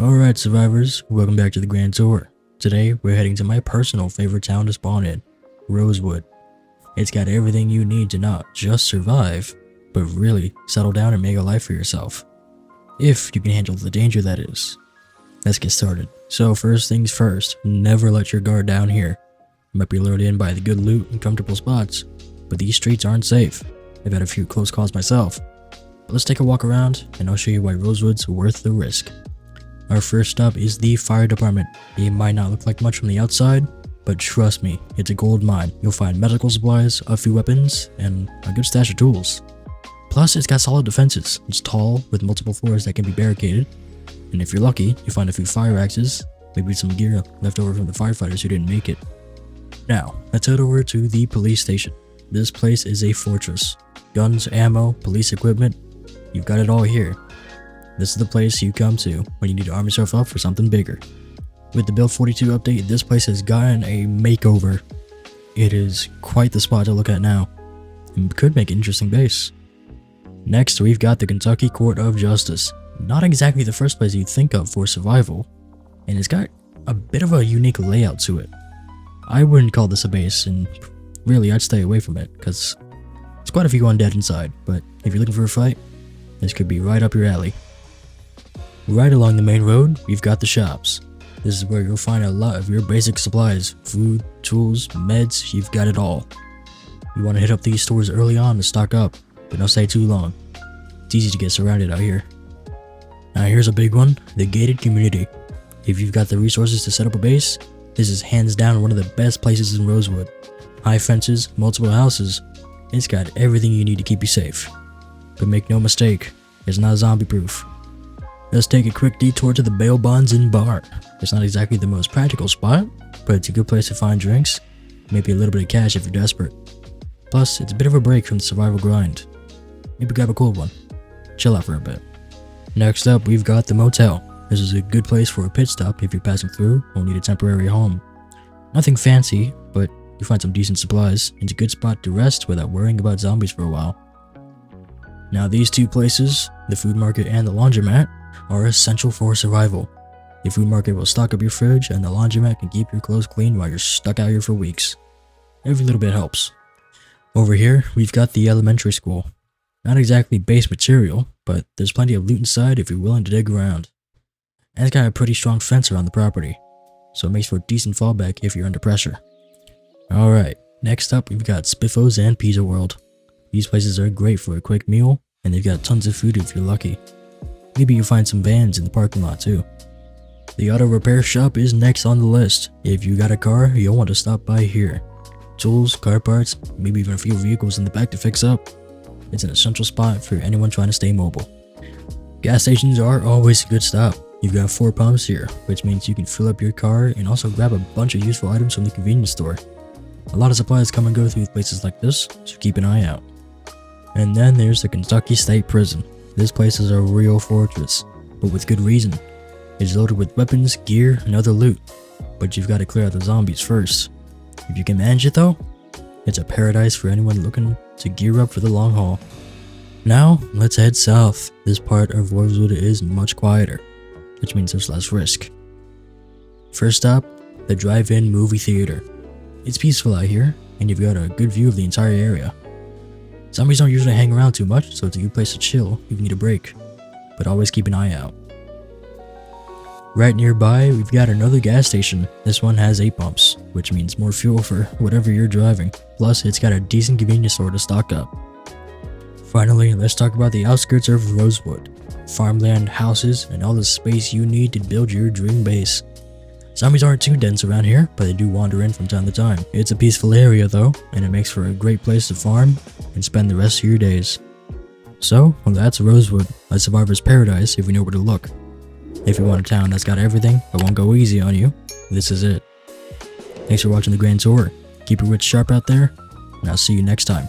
Alright survivors, welcome back to the Grand Tour. Today we're heading to my personal favorite town to spawn in, Rosewood. It's got everything you need to not just survive, but really settle down and make a life for yourself. If you can handle the danger, that is. Let's get started. So first things first, never let your guard down here. You might be lured in by the good loot and comfortable spots, but these streets aren't safe. I've had a few close calls myself. But let's take a walk around and I'll show you why Rosewood's worth the risk. Our first stop is the fire department. It might not look like much from the outside, but trust me, it's a gold mine. You'll find medical supplies, a few weapons, and a good stash of tools. Plus, it's got solid defenses. It's tall, with multiple floors that can be barricaded. And if you're lucky, you find a few fire axes, maybe some gear left over from the firefighters who didn't make it. Now, let's head over to the police station. This place is a fortress. Guns, ammo, police equipment, you've got it all here. This is the place you come to when you need to arm yourself up for something bigger. With the Build 42 update, this place has gotten a makeover. It is quite the spot to look at now, and could make an interesting base. Next, we've got the Kentucky Court of Justice. Not exactly the first place you'd think of for survival, and it's got a bit of a unique layout to it. I wouldn't call this a base, and really I'd stay away from it, because there's quite a few undead inside, but if you're looking for a fight, this could be right up your alley. Right along the main road, we've got the shops. This is where you'll find a lot of your basic supplies, food, tools, meds, you've got it all. You want to hit up these stores early on to stock up, but don't stay too long. It's easy to get surrounded out here. Now here's a big one, the gated community. If you've got the resources to set up a base, this is hands down one of the best places in Rosewood. High fences, multiple houses, it's got everything you need to keep you safe. But make no mistake, it's not zombie proof. Let's take a quick detour to the Bail Bonds Inn Bar. It's not exactly the most practical spot, but it's a good place to find drinks, maybe a little bit of cash if you're desperate. Plus, it's a bit of a break from the survival grind. Maybe grab a cold one. Chill out for a bit. Next up, we've got the Motel. This is a good place for a pit stop if you're passing through or need a temporary home. Nothing fancy, but you find some decent supplies. It's a good spot to rest without worrying about zombies for a while. Now these two places, the food market and the laundromat, are essential for survival. The food market will stock up your fridge and the laundromat can keep your clothes clean while you're stuck out here for weeks. Every little bit helps. Over here, we've got the elementary school. Not exactly base material, but there's plenty of loot inside if you're willing to dig around. And it's got a pretty strong fence around the property, so it makes for a decent fallback if you're under pressure. Alright, next up we've got Spiffos and Pizza World. These places are great for a quick meal, and they've got tons of food if you're lucky. Maybe you'll find some vans in the parking lot too. The auto repair shop is next on the list. If you got a car, you'll want to stop by here. Tools, car parts, maybe even a few vehicles in the back to fix up. It's an essential spot for anyone trying to stay mobile. Gas stations are always a good stop. You've got 4 pumps here, which means you can fill up your car and also grab a bunch of useful items from the convenience store. A lot of supplies come and go through places like this, so keep an eye out. And then there's the Kentucky State Prison. This place is a real fortress, but with good reason. It's loaded with weapons, gear, and other loot, but you've got to clear out the zombies first. If you can manage it though, it's a paradise for anyone looking to gear up for the long haul. Now, let's head south. This part of Rosewood is much quieter, which means there's less risk. First stop, the DriveIn movie theater. It's peaceful out here, and you've got a good view of the entire area. Zombies don't usually hang around too much, so it's a good place to chill if you need a break, but always keep an eye out. Right nearby, we've got another gas station. This one has 8 pumps, which means more fuel for whatever you're driving. Plus, it's got a decent convenience store to stock up. Finally, let's talk about the outskirts of Rosewood. Farmland, houses, and all the space you need to build your dream base. Zombies aren't too dense around here, but they do wander in from time to time. It's a peaceful area though, and it makes for a great place to farm and spend the rest of your days. So, well, that's Rosewood, a survivor's paradise if you know where to look. If you want a town that's got everything but won't go easy on you, this is it. Thanks for watching the Grand Tour. Keep your wits sharp out there, and I'll see you next time.